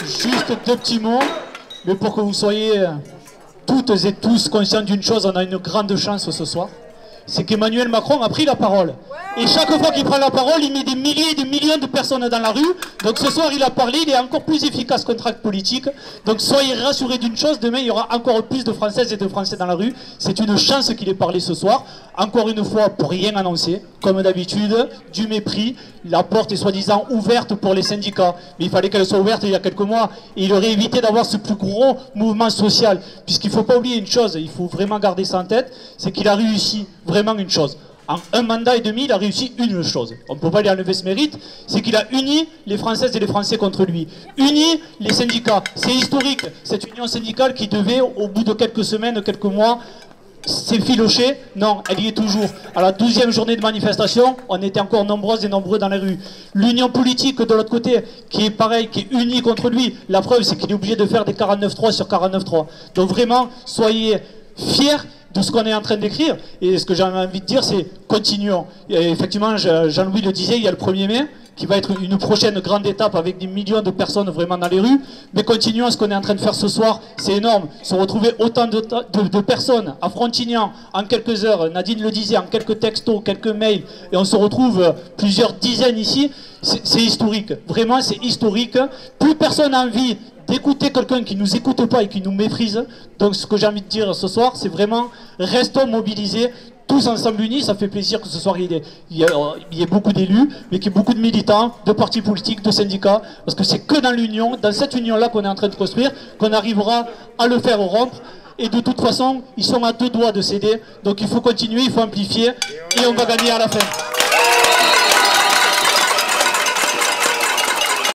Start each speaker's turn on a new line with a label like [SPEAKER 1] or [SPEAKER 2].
[SPEAKER 1] Juste deux petits mots, mais pour que vous soyez toutes et tous conscients d'une chose, on a une grande chance ce soir. C'est qu'Emmanuel Macron a pris la parole. Et chaque fois qu'il prend la parole, il met des milliers et des millions de personnes dans la rue. Donc ce soir, il a parlé, il est encore plus efficace qu'un tract politique. Donc soyez rassurés d'une chose, demain, il y aura encore plus de Françaises et de Français dans la rue. C'est une chance qu'il ait parlé ce soir. Encore une fois, pour rien annoncer, comme d'habitude, du mépris. La porte est soi-disant ouverte pour les syndicats. Mais il fallait qu'elle soit ouverte il y a quelques mois. Et il aurait évité d'avoir ce plus gros mouvement social. Puisqu'il ne faut pas oublier une chose, il faut vraiment garder ça en tête, c'est qu'il a réussi vraiment une chose. En un mandat et demi, il a réussi une chose. On ne peut pas lui enlever ce mérite, c'est qu'il a uni les Françaises et les Français contre lui. Uni les syndicats. C'est historique, cette union syndicale qui devait, au bout de quelques semaines, quelques mois, s'effilocher. Non, elle y est toujours. À la 12e journée de manifestation, on était encore nombreuses et nombreux dans les rues. L'union politique de l'autre côté, qui est pareil, qui est unie contre lui. La preuve, c'est qu'il est obligé de faire des 49-3 sur 49-3. Donc vraiment, soyez fiers de ce qu'on est en train d'écrire. Et ce que j'ai envie de dire, c'est continuons. Et effectivement, Jean-Louis le disait, il y a le 1er mai, qui va être une prochaine grande étape avec des millions de personnes vraiment dans les rues. Mais continuons ce qu'on est en train de faire ce soir, c'est énorme. Se retrouver autant de personnes à Frontignan en quelques heures, Nadine le disait, en quelques textos, quelques mails, et on se retrouve plusieurs dizaines ici, c'est historique. Vraiment, c'est historique. Plus personne n'a envie d'écouter quelqu'un qui ne nous écoute pas et qui nous méprise. Donc ce que j'ai envie de dire ce soir, c'est vraiment restons mobilisés, tous ensemble unis. Ça fait plaisir que ce soir il y ait beaucoup d'élus, mais qu'il y ait beaucoup de militants, de partis politiques, de syndicats, parce que c'est que dans l'union, dans cette union-là qu'on est en train de construire, qu'on arrivera à le faire rompre. Et de toute façon, ils sont à deux doigts de céder. Donc il faut continuer, il faut amplifier, et on va gagner à la fin.